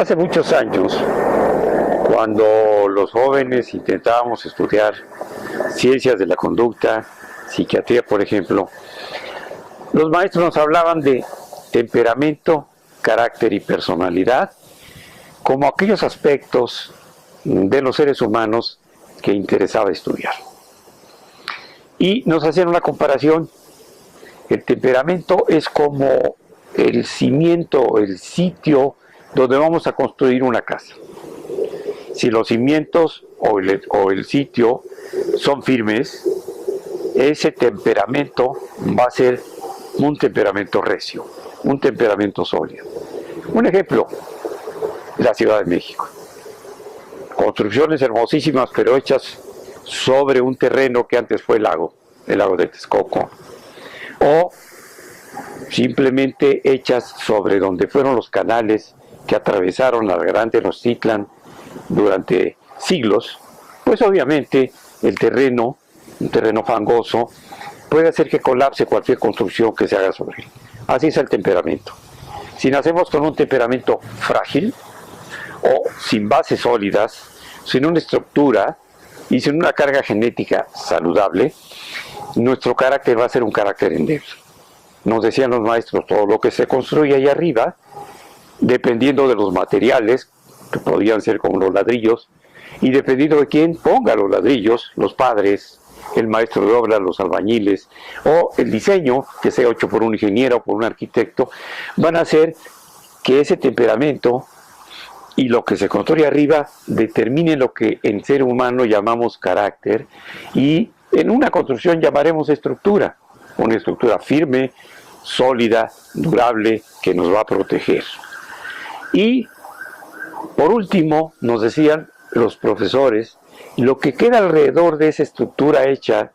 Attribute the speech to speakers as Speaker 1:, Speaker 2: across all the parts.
Speaker 1: Hace muchos años, cuando los jóvenes intentábamos estudiar ciencias de la conducta, psiquiatría, por ejemplo, los maestros nos hablaban de temperamento, carácter y personalidad como aquellos aspectos de los seres humanos que interesaba estudiar. Y nos hacían una comparación. El temperamento es como el cimiento, el sitio donde vamos a construir una casa. Si los cimientos o el sitio son firmes, ese temperamento va a ser un temperamento recio, un temperamento sólido. Un ejemplo, la Ciudad de México. Construcciones hermosísimas, pero hechas sobre un terreno que antes fue el lago de Texcoco. O simplemente hechas sobre donde fueron los canales que atravesaron la Gran Tenochtitlan durante siglos, pues obviamente el terreno, un terreno fangoso, puede hacer que colapse cualquier construcción que se haga sobre él. Así es el temperamento. Si nacemos con un temperamento frágil o sin bases sólidas, sin una estructura y sin una carga genética saludable, nuestro carácter va a ser un carácter endeble. Nos decían los maestros, todo lo que se construye ahí arriba, dependiendo de los materiales, que podían ser como los ladrillos, y dependiendo de quién ponga los ladrillos, los padres, el maestro de obra, los albañiles, o el diseño, que sea hecho por un ingeniero o por un arquitecto, van a hacer que ese temperamento y lo que se construye arriba determine lo que en ser humano llamamos carácter, y en una construcción llamaremos estructura, una estructura firme, sólida, durable, que nos va a proteger. Y por último, nos decían los profesores, lo que queda alrededor de esa estructura hecha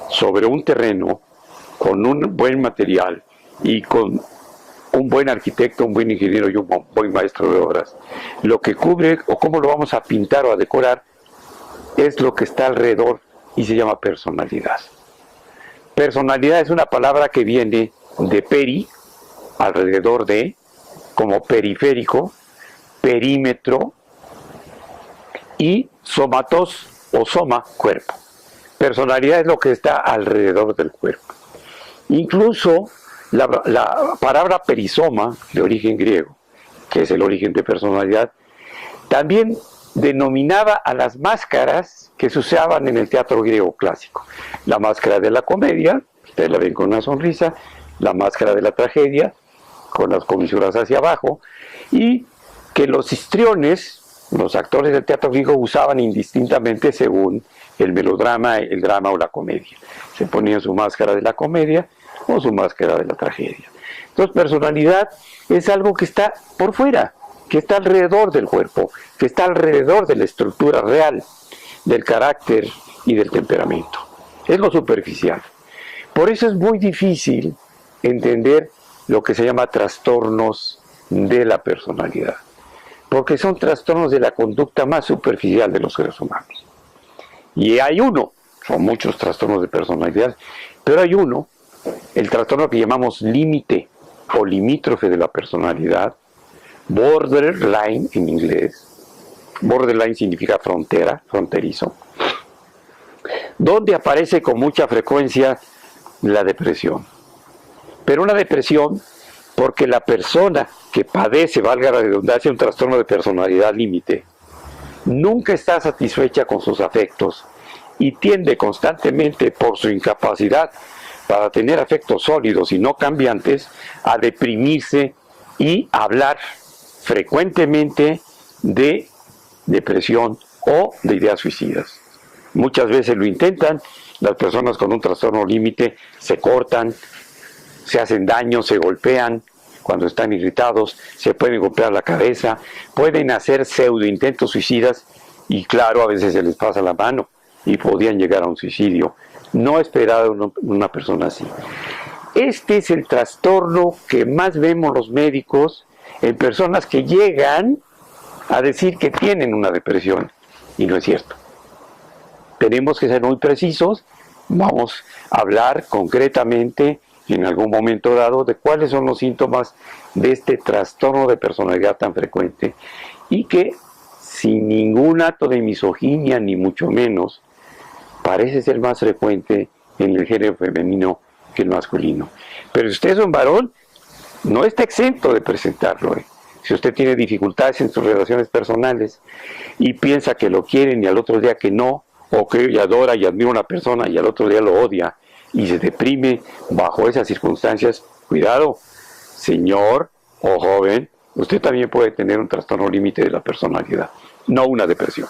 Speaker 1: sobre un terreno, con un buen material y con un buen arquitecto, un buen ingeniero y un buen maestro de obras, lo que cubre o cómo lo vamos a pintar o a decorar es lo que está alrededor y se llama personalidad. Personalidad es una palabra que viene de peri, alrededor de, como periférico, perímetro, y somatos o soma, cuerpo. Personalidad es lo que está alrededor del cuerpo. Incluso la palabra perisoma, de origen griego, que es el origen de personalidad, también denominaba a las máscaras que se usaban en el teatro griego clásico. La máscara de la comedia, ustedes la ven con una sonrisa, la máscara de la tragedia, con las comisuras hacia abajo, y que los histriones, los actores del teatro griego, usaban indistintamente según el melodrama, el drama o la comedia. Se ponían su máscara de la comedia o su máscara de la tragedia. Entonces, personalidad es algo que está por fuera, que está alrededor del cuerpo, que está alrededor de la estructura real, del carácter y del temperamento. Es lo superficial. Por eso es muy difícil entender lo que se llama trastornos de la personalidad, porque son trastornos de la conducta más superficial de los seres humanos. Y hay uno, son muchos trastornos de personalidad, pero hay uno, el trastorno que llamamos límite o limítrofe de la personalidad, borderline en inglés. Borderline significa frontera, fronterizo, donde aparece con mucha frecuencia la depresión. Pero una depresión porque la persona que padece, valga la redundancia, un trastorno de personalidad límite, nunca está satisfecha con sus afectos y tiende constantemente, por su incapacidad para tener afectos sólidos y no cambiantes, a deprimirse y hablar frecuentemente de depresión o de ideas suicidas. Muchas veces lo intentan, las personas con un trastorno límite se cortan, se hacen daño, se golpean cuando están irritados, se pueden golpear la cabeza, pueden hacer pseudo intentos suicidas y claro, a veces se les pasa la mano y podían llegar a un suicidio. No esperar una persona así. Este es el trastorno que más vemos los médicos en personas que llegan a decir que tienen una depresión y no es cierto. Tenemos que ser muy precisos, vamos a hablar concretamente en algún momento dado de cuáles son los síntomas de este trastorno de personalidad tan frecuente y que sin ningún acto de misoginia ni mucho menos parece ser más frecuente en el género femenino que el masculino. Pero si usted es un varón, no está exento de presentarlo. Si usted tiene dificultades en sus relaciones personales y piensa que lo quieren y al otro día que no, o que adora y admira a una persona y al otro día lo odia y se deprime bajo esas circunstancias, cuidado, señor o joven, usted también puede tener un trastorno límite de la personalidad, no una depresión.